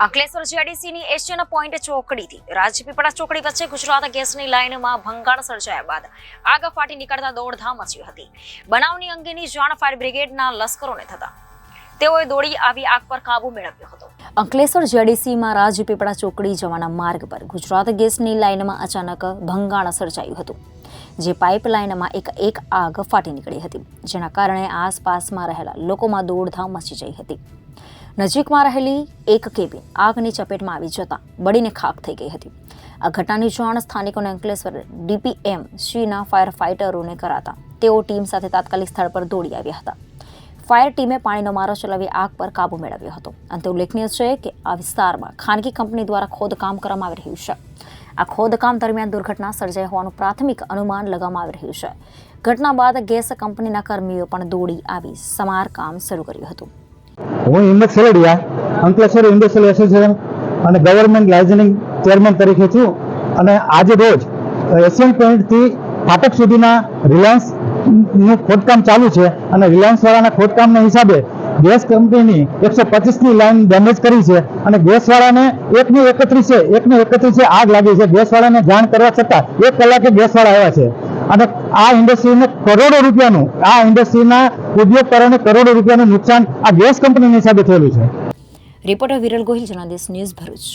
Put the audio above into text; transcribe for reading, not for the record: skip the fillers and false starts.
Ankleshwar જીઆઈડીસીની Asian point ચોકડીથી Rajpipla ચોકડી વચ્ચે ગુજરાત ગેસની લાઇનમાં ભંગાણ સર્જાયા બાદ આગ ફાટી નીકળતા દોડધામ મચી હતી. બનાવની અંગેની જાણ ફાયર બ્રિગેડના લશ્કરોને થતા તેઓએ દોડી આવી આગ પર કાબુ મેળવ્યો હતો. અંકલેશ્વર જીઆઈડીસીમાં રાજપીપળા ચોકડી જવાના માર્ગ પર ગુજરાત ગેસની લાઇનમાં અચાનક ભંગાણ સર્જાયું હતું, જે પાઇપલાઇનમાં એક આગ ફાટી નીકળી હતી, જેના કારણે આસપાસમાં રહેલા લોકોમાં દોડધામ મચી ગઈ હતી. નજીકમાં રહેલી એક કેબિન આગની ચપેટમાં આવી જતા બળીને ખાખ થઈ ગઈ હતી. આ ઘટનાની જાણ સ્થાનિકોને અંકલેશ્વર ડીપીએમ શ્રીના ફાયર ફાઇટરોને કરાતા તેઓ ટીમ સાથે તાત્કાલિક સ્થળ પર દોડી આવ્યા હતા. ફાયર ટીમે પાણીનો મારો ચલાવી આગ પર કાબુ મેળવ્યો હતો. અંતે ઉલ્લેખનીય છે કે આ વિસ્તારમાં ખાનગી કંપની દ્વારા ખોદકામ કરવામાં આવી રહ્યું છે. આ ખોદકામ દરમિયાન દુર્ઘટના સર્જાઈ હોવાનું પ્રાથમિક અનુમાન લગાવવામાં આવી રહ્યું છે. ઘટના બાદ ગેસ કંપનીના કર્મીઓ પણ દોડી આવી સમારકામ શરૂ કર્યું હતું. હું હિંમત સેલડિયા અંકલેશ્વર ઇન્ડસ્ટ્રીયલ એસોસિએશન અને ગવર્મેન્ટ લાઇસન્સિંગ ચેરમેન તરીકે છું અને આજે રોજ એશિયન પોઈન્ટથી ફાટક સુધીના રિલાયન્સનું ખોદકામ ચાલુ છે અને રિલાયન્સવાળાના ખોદકામના હિસાબે ગેસ કંપનીની 125ની લાઇન ડેમેજ કરી છે અને ગેસવાળાને 1:31 આગ લાગી છે. ગેસવાળાને જાણ કરવા છતાં 1 કલાકે ગેસવાળા આવ્યા છે અને આ ઇન્ડસ્ટ્રીને કરોડો રૂપિયાનું આ ઇન્ડસ્ટ્રીના ઉદ્યોગકારોને કરોડો રૂપિયાનું નુકસાન આ ગેસ કંપનીના હિસાબે થયેલું છે. Reporter Viral Gohil, Janadesh news, Bharuch.